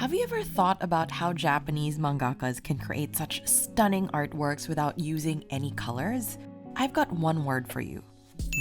Have you ever thought about how Japanese mangakas can create such stunning artworks without using any colors? I've got one word for you: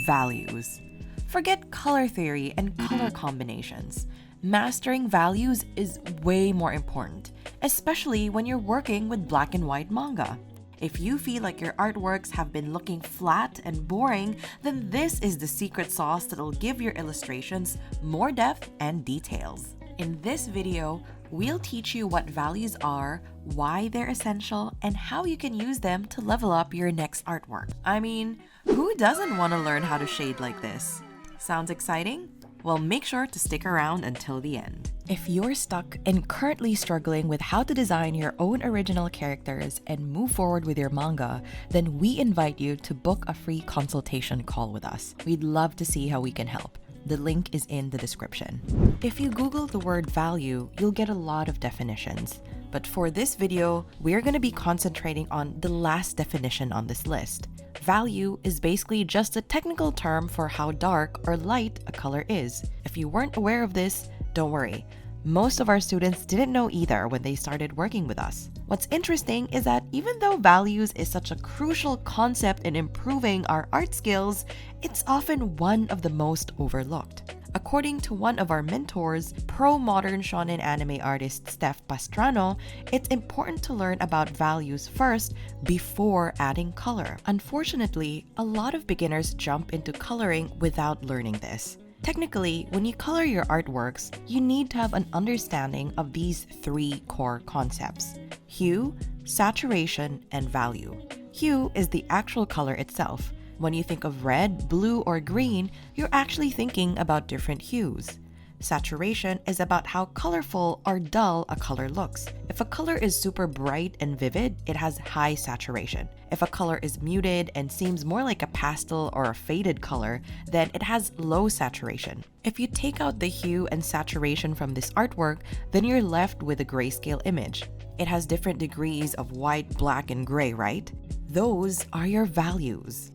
values. Forget color theory and color combinations. Mastering values is way more important, especially when you're working with black and white manga. If you feel like your artworks have been looking flat and boring, then this is the secret sauce that'll give your illustrations more depth and details. In this video, we'll teach you what values are, why they're essential, and how you can use them to level up your next artwork. I mean, who doesn't want to learn how to shade like this? Sounds exciting? Well, make sure to stick around until the end. If you're stuck and currently struggling with how to design your own original characters and move forward with your manga, then we invite you to book a free consultation call with us. We'd love to see how we can help. The link is in the description. If you Google the word value, you'll get a lot of definitions. But for this video, we're going to be concentrating on the last definition on this list. Value is basically just a technical term for how dark or light a color is. If you weren't aware of this, don't worry. Most of our students didn't know either when they started working with us. What's interesting is that even though values is such a crucial concept in improving our art skills, it's often one of the most overlooked. According to one of our mentors, pro-modern shonen anime artist Steph Pastrano, it's important to learn about values first before adding color. Unfortunately, a lot of beginners jump into coloring without learning this. Technically, when you color your artworks, you need to have an understanding of these three core concepts: hue, saturation, and value. Hue is the actual color itself. When you think of red, blue, or green, you're actually thinking about different hues. Saturation is about how colorful or dull a color looks. If a color is super bright and vivid, it has high saturation. If a color is muted and seems more like a pastel or a faded color, then it has low saturation. If you take out the hue and saturation from this artwork, then you're left with a grayscale image. It has different degrees of white, black, and gray, right? Those are your values.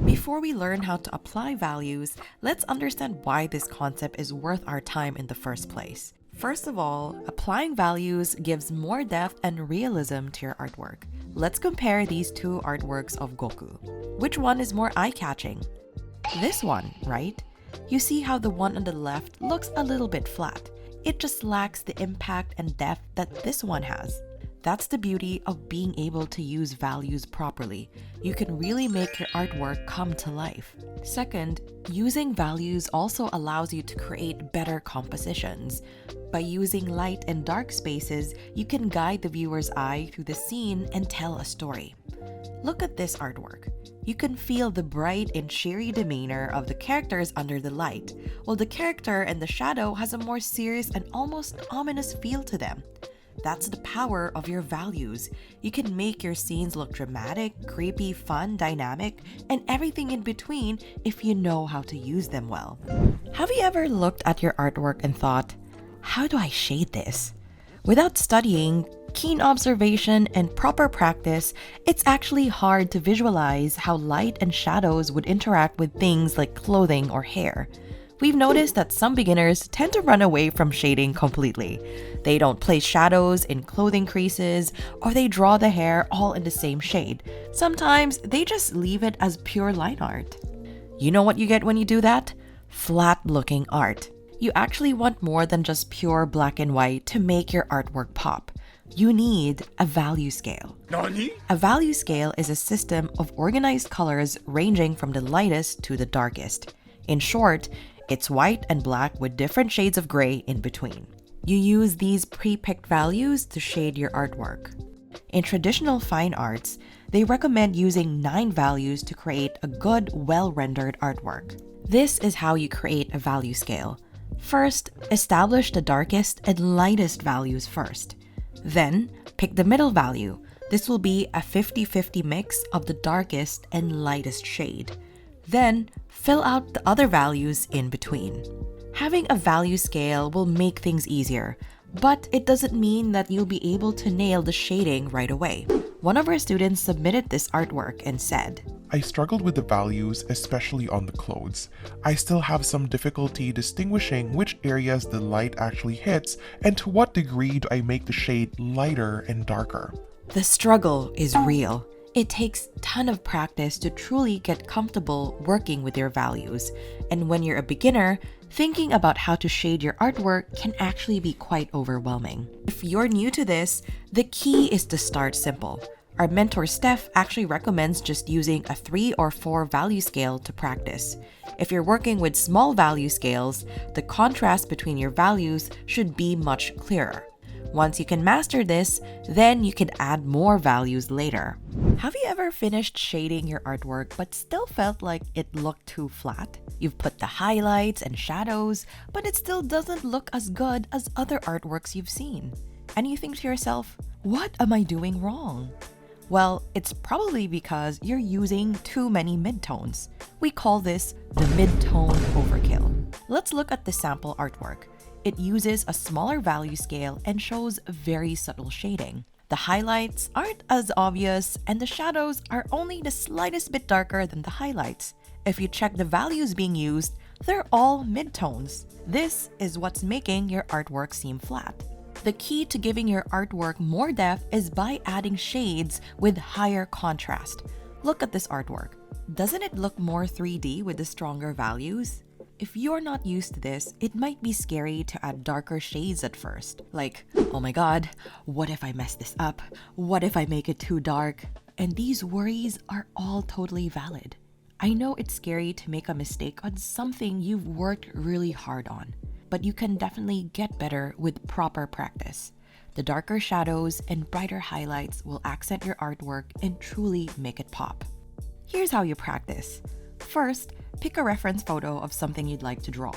Before we learn how to apply values, let's understand why this concept is worth our time in the first place. First of all, applying values gives more depth and realism to your artwork. Let's compare these two artworks of Goku. Which one is more eye-catching? This one, right? You see how the one on the left looks a little bit flat. It just lacks the impact and depth that this one has. That's the beauty of being able to use values properly. You can really make your artwork come to life. Second, using values also allows you to create better compositions. By using light and dark spaces, you can guide the viewer's eye through the scene and tell a story. Look at this artwork. You can feel the bright and cheery demeanor of the characters under the light, while the character in the shadow has a more serious and almost ominous feel to them. That's the power of your values. You can make your scenes look dramatic, creepy, fun, dynamic, and everything in between if you know how to use them well. Have you ever looked at your artwork and thought, how do I shade this? Without studying, keen observation, and proper practice, it's actually hard to visualize how light and shadows would interact with things like clothing or hair. We've noticed that some beginners tend to run away from shading completely. They don't place shadows in clothing creases, or they draw the hair all in the same shade. Sometimes they just leave it as pure line art. You know what you get when you do that? Flat-looking art. You actually want more than just pure black and white to make your artwork pop. You need a value scale. Nani? A value scale is a system of organized colors ranging from the lightest to the darkest. In short, it's white and black with different shades of gray in between. You use these pre-picked values to shade your artwork. In traditional fine arts, they recommend using 9 values to create a good, well-rendered artwork. This is how you create a value scale. First, establish the darkest and lightest values first. Then, pick the middle value. This will be a 50-50 mix of the darkest and lightest shade. Then, fill out the other values in between. Having a value scale will make things easier, but it doesn't mean that you'll be able to nail the shading right away. One of our students submitted this artwork and said, I struggled with the values, especially on the clothes. I still have some difficulty distinguishing which areas the light actually hits and to what degree do I make the shade lighter and darker. The struggle is real. It takes a ton of practice to truly get comfortable working with your values. And when you're a beginner, thinking about how to shade your artwork can actually be quite overwhelming. If you're new to this, the key is to start simple. Our mentor Steph actually recommends just using a 3 or 4 value scale to practice. If you're working with small value scales, the contrast between your values should be much clearer. Once you can master this, then you can add more values later. Have you ever finished shading your artwork but still felt like it looked too flat? You've put the highlights and shadows, but it still doesn't look as good as other artworks you've seen. And you think to yourself, what am I doing wrong? Well, it's probably because you're using too many midtones. We call this the Midtone Overkill. Let's look at the sample artwork. It uses a smaller value scale and shows very subtle shading. The highlights aren't as obvious, and the shadows are only the slightest bit darker than the highlights. If you check the values being used, they're all midtones. This is what's making your artwork seem flat. The key to giving your artwork more depth is by adding shades with higher contrast. Look at this artwork. Doesn't it look more 3D with the stronger values? If you're not used to this, it might be scary to add darker shades at first. Like, oh my god, what if I mess this up? What if I make it too dark? And these worries are all totally valid. I know it's scary to make a mistake on something you've worked really hard on, but you can definitely get better with proper practice. The darker shadows and brighter highlights will accent your artwork and truly make it pop. Here's how you practice. First, pick a reference photo of something you'd like to draw.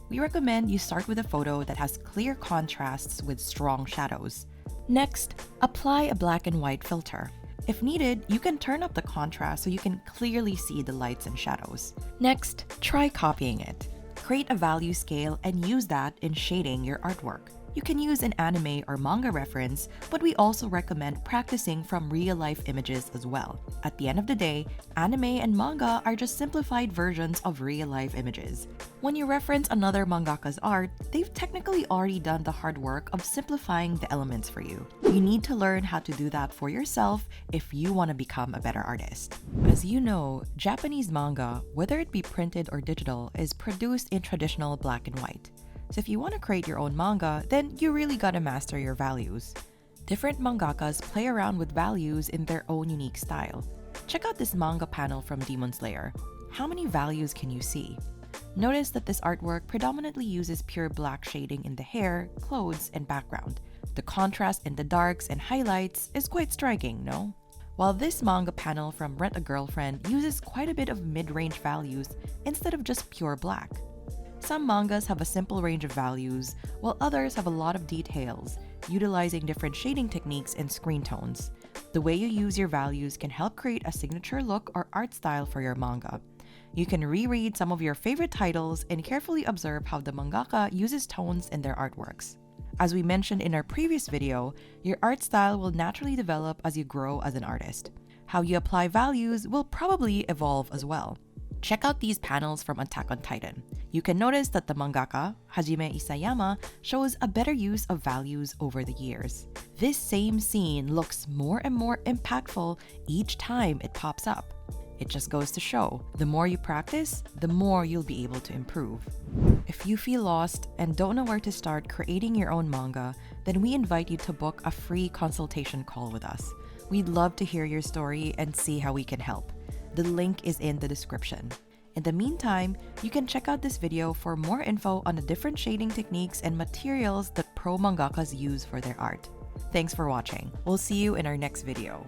We recommend you start with a photo that has clear contrasts with strong shadows. Next, apply a black and white filter. If needed, you can turn up the contrast so you can clearly see the lights and shadows. Next, try copying it. Create a value scale and use that in shading your artwork. You can use an anime or manga reference, but we also recommend practicing from real-life images as well. At the end of the day, anime and manga are just simplified versions of real-life images. When you reference another mangaka's art, they've technically already done the hard work of simplifying the elements for you. You need to learn how to do that for yourself if you want to become a better artist. As you know, Japanese manga, whether it be printed or digital, is produced in traditional black and white. So if you want to create your own manga, then you really gotta master your values. Different mangakas play around with values in their own unique style. Check out this manga panel from Demon Slayer. How many values can you see? Notice that this artwork predominantly uses pure black shading in the hair, clothes, and background. The contrast in the darks and highlights is quite striking, no? While this manga panel from Rent a Girlfriend uses quite a bit of mid-range values instead of just pure black. Some mangas have a simple range of values, while others have a lot of details, utilizing different shading techniques and screen tones. The way you use your values can help create a signature look or art style for your manga. You can reread some of your favorite titles and carefully observe how the mangaka uses tones in their artworks. As we mentioned in our previous video, your art style will naturally develop as you grow as an artist. How you apply values will probably evolve as well. Check out these panels from Attack on Titan. You can notice that the mangaka, Hajime Isayama, shows a better use of values over the years. This same scene looks more and more impactful each time it pops up. It just goes to show, the more you practice, the more you'll be able to improve. If you feel lost and don't know where to start creating your own manga, then we invite you to book a free consultation call with us. We'd love to hear your story and see how we can help. The link is in the description. In the meantime, you can check out this video for more info on the different shading techniques and materials that pro mangakas use for their art. Thanks for watching. We'll see you in our next video.